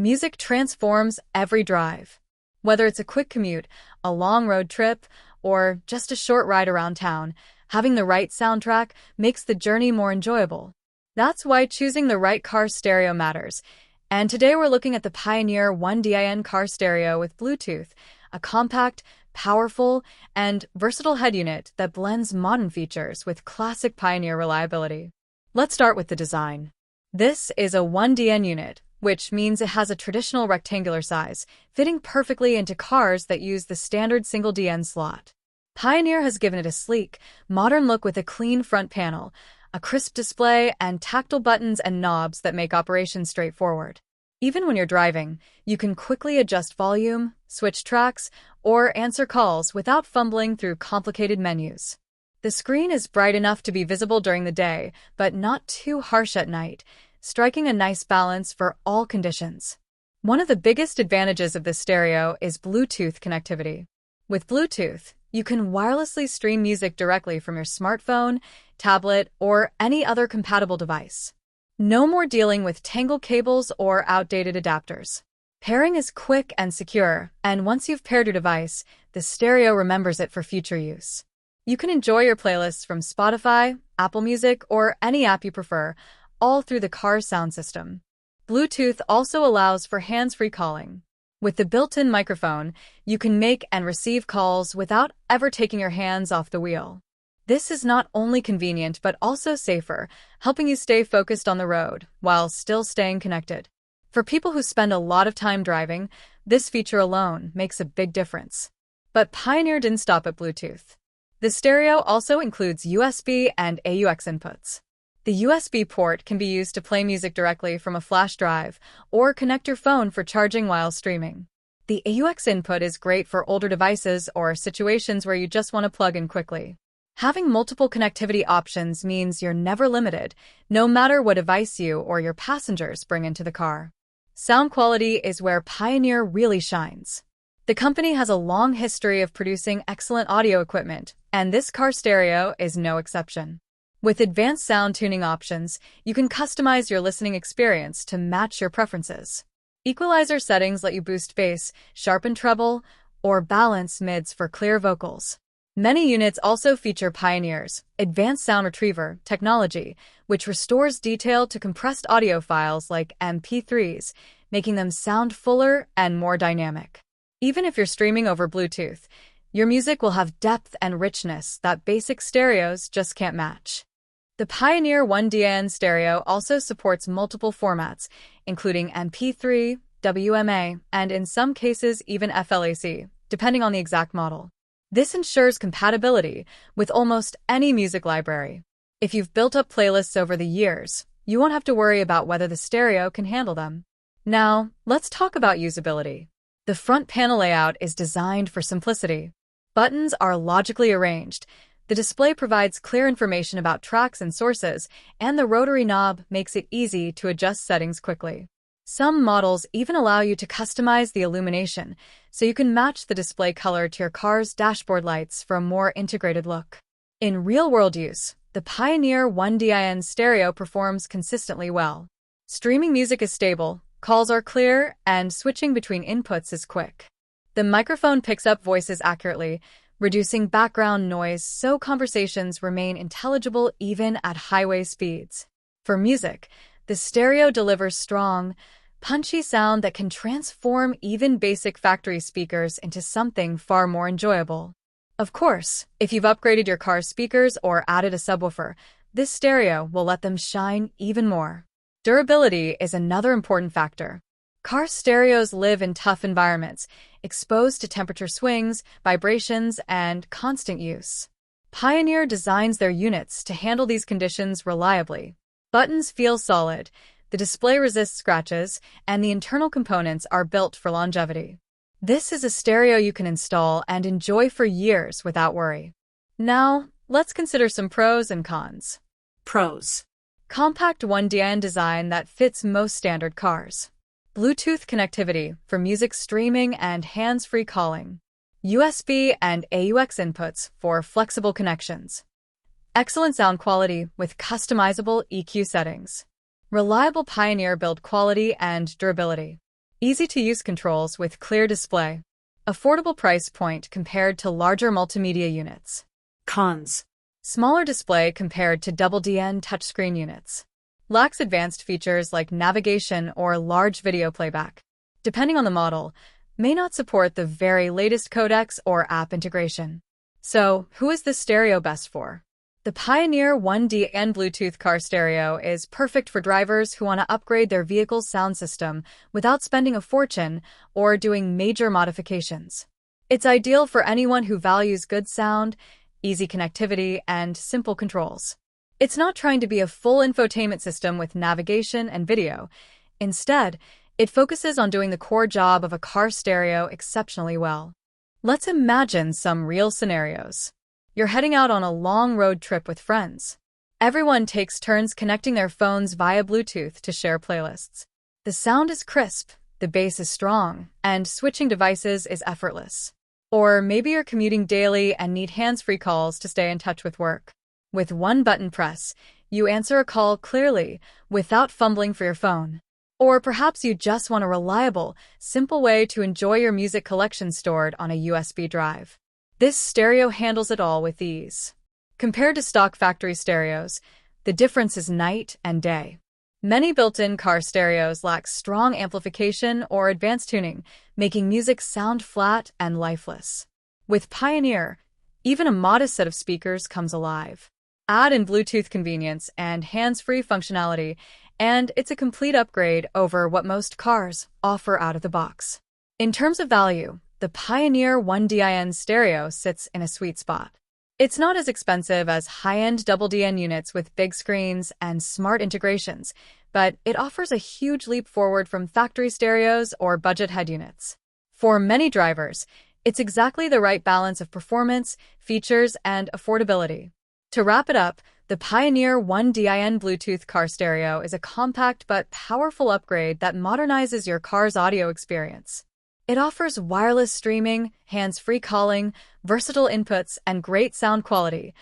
Music transforms every drive. Whether it's a quick commute, a long road trip, or just a short ride around town, having the right soundtrack makes the journey more enjoyable. That's why choosing the right car stereo matters. And today we're looking at the Pioneer 1DIN car stereo with Bluetooth, a compact, powerful, and versatile head unit that blends modern features with classic Pioneer reliability. Let's start with the design. This is a 1DN unit, which means it has a traditional rectangular size, fitting perfectly into cars that use the standard single DN slot. Pioneer has given it a sleek, modern look with a clean front panel, a crisp display, and tactile buttons and knobs that make operation straightforward. Even when you're driving, you can quickly adjust volume, switch tracks, or answer calls without fumbling through complicated menus. The screen is bright enough to be visible during the day, but not too harsh at night, striking a nice balance for all conditions. One of the biggest advantages of this stereo is Bluetooth connectivity. With Bluetooth, you can wirelessly stream music directly from your smartphone, tablet, or any other compatible device. No more dealing with tangled cables or outdated adapters. Pairing is quick and secure, and once you've paired your device, the stereo remembers it for future use. You can enjoy your playlists from Spotify, Apple Music, or any app you prefer, all through the car's sound system. Bluetooth also allows for hands-free calling. With the built-in microphone, you can make and receive calls without ever taking your hands off the wheel. This is not only convenient but also safer, helping you stay focused on the road while still staying connected. For people who spend a lot of time driving, this feature alone makes a big difference. But Pioneer didn't stop at Bluetooth. The stereo also includes USB and AUX inputs. The USB port can be used to play music directly from a flash drive or connect your phone for charging while streaming. The AUX input is great for older devices or situations where you just want to plug in quickly. Having multiple connectivity options means you're never limited, no matter what device you or your passengers bring into the car. Sound quality is where Pioneer really shines. The company has a long history of producing excellent audio equipment, and this car stereo is no exception. With advanced sound tuning options, you can customize your listening experience to match your preferences. Equalizer settings let you boost bass, sharpen treble, or balance mids for clear vocals. Many units also feature Pioneer's advanced sound retriever technology, which restores detail to compressed audio files like MP3s, making them sound fuller and more dynamic. Even if you're streaming over Bluetooth, your music will have depth and richness that basic stereos just can't match. The Pioneer 1DN stereo also supports multiple formats, including MP3, WMA, and in some cases even FLAC, depending on the exact model. This ensures compatibility with almost any music library. If you've built up playlists over the years, you won't have to worry about whether the stereo can handle them. Now, let's talk about usability. The front panel layout is designed for simplicity. Buttons are logically arranged. The display provides clear information about tracks and sources, and the rotary knob makes it easy to adjust settings quickly. Some models even allow you to customize the illumination, so you can match the display color to your car's dashboard lights for a more integrated look. In real-world use, the Pioneer 1DIN stereo performs consistently well. Streaming music is stable, calls are clear, and switching between inputs is quick. The microphone picks up voices accurately, reducing background noise so conversations remain intelligible even at highway speeds. For music, the stereo delivers strong, punchy sound that can transform even basic factory speakers into something far more enjoyable. Of course, if you've upgraded your car's speakers or added a subwoofer, this stereo will let them shine even more. Durability is another important factor. Car stereos live in tough environments, exposed to temperature swings, vibrations, and constant use. Pioneer designs their units to handle these conditions reliably. Buttons feel solid, the display resists scratches, and the internal components are built for longevity. This is a stereo you can install and enjoy for years without worry. Now, let's consider some pros and cons. Pros. Compact 1DIN design that fits most standard cars. Bluetooth connectivity for music streaming and hands-free calling. USB and AUX inputs for flexible connections. Excellent sound quality with customizable EQ settings. Reliable Pioneer build quality and durability. Easy-to-use controls with clear display. Affordable price point compared to larger multimedia units. Cons. Smaller display compared to double-DN touchscreen units. Lacks advanced features like navigation or large video playback. Depending on the model, may not support the very latest codecs or app integration. So, who is this stereo best for? The Pioneer 1DN Bluetooth car stereo is perfect for drivers who want to upgrade their vehicle's sound system without spending a fortune or doing major modifications. It's ideal for anyone who values good sound, easy connectivity, and simple controls. It's not trying to be a full infotainment system with navigation and video. Instead, it focuses on doing the core job of a car stereo exceptionally well. Let's imagine some real scenarios. You're heading out on a long road trip with friends. Everyone takes turns connecting their phones via Bluetooth to share playlists. The sound is crisp, the bass is strong, and switching devices is effortless. Or maybe you're commuting daily and need hands-free calls to stay in touch with work. With one button press, you answer a call clearly without fumbling for your phone. Or perhaps you just want a reliable, simple way to enjoy your music collection stored on a USB drive. This stereo handles it all with ease. Compared to stock factory stereos, the difference is night and day. Many built-in car stereos lack strong amplification or advanced tuning, making music sound flat and lifeless. With Pioneer, even a modest set of speakers comes alive. Add in Bluetooth convenience and hands-free functionality, and it's a complete upgrade over what most cars offer out of the box. In terms of value, the Pioneer 1DIN stereo sits in a sweet spot. It's not as expensive as high-end double-DN units with big screens and smart integrations, but it offers a huge leap forward from factory stereos or budget head units. For many drivers, it's exactly the right balance of performance, features, and affordability. To wrap it up, the Pioneer 1DIN Bluetooth car stereo is a compact but powerful upgrade that modernizes your car's audio experience. It offers wireless streaming, hands-free calling, versatile inputs, and great sound quality,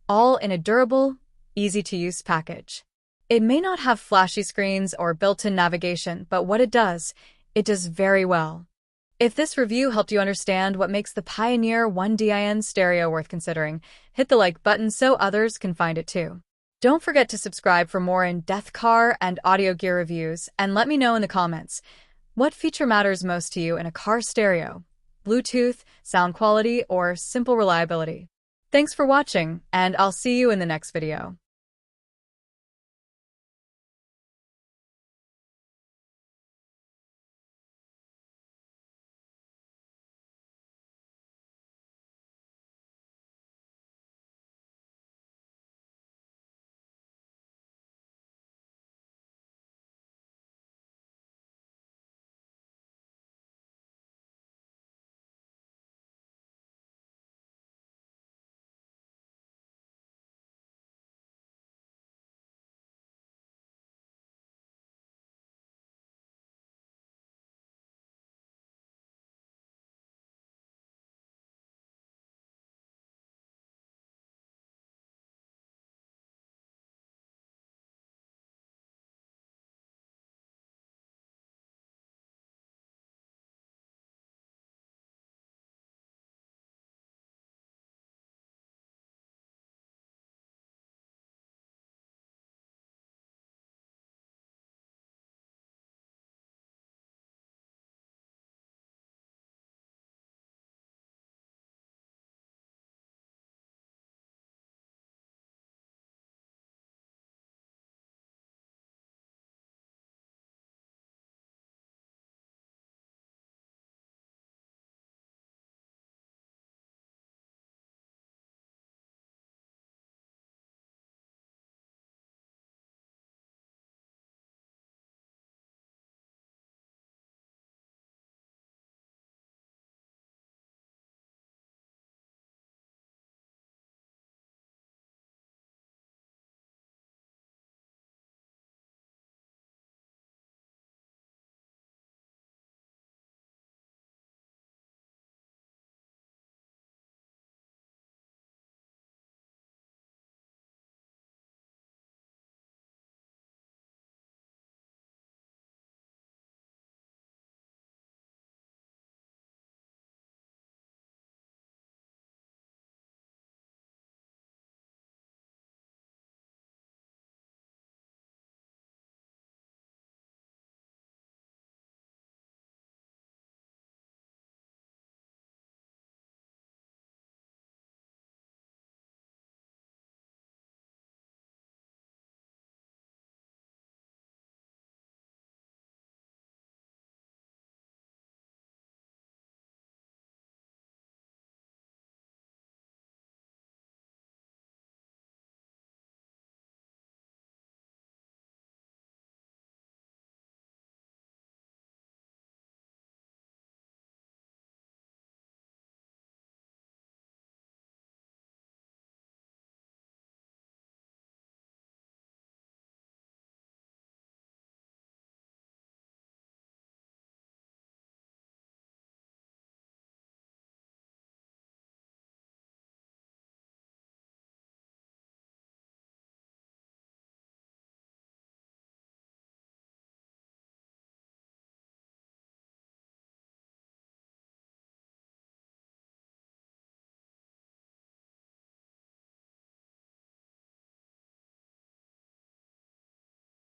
all in a durable, easy-to-use package. It may not have flashy screens or built-in navigation, but what it does very well. If this review helped you understand what makes the Pioneer 1DIN stereo worth considering, hit the like button so others can find it too. Don't forget to subscribe for more in-depth car and audio gear reviews, and let me know in the comments. What feature matters most to you in a car stereo? Bluetooth, sound quality, or simple reliability? Thanks for watching, and I'll see you in the next video.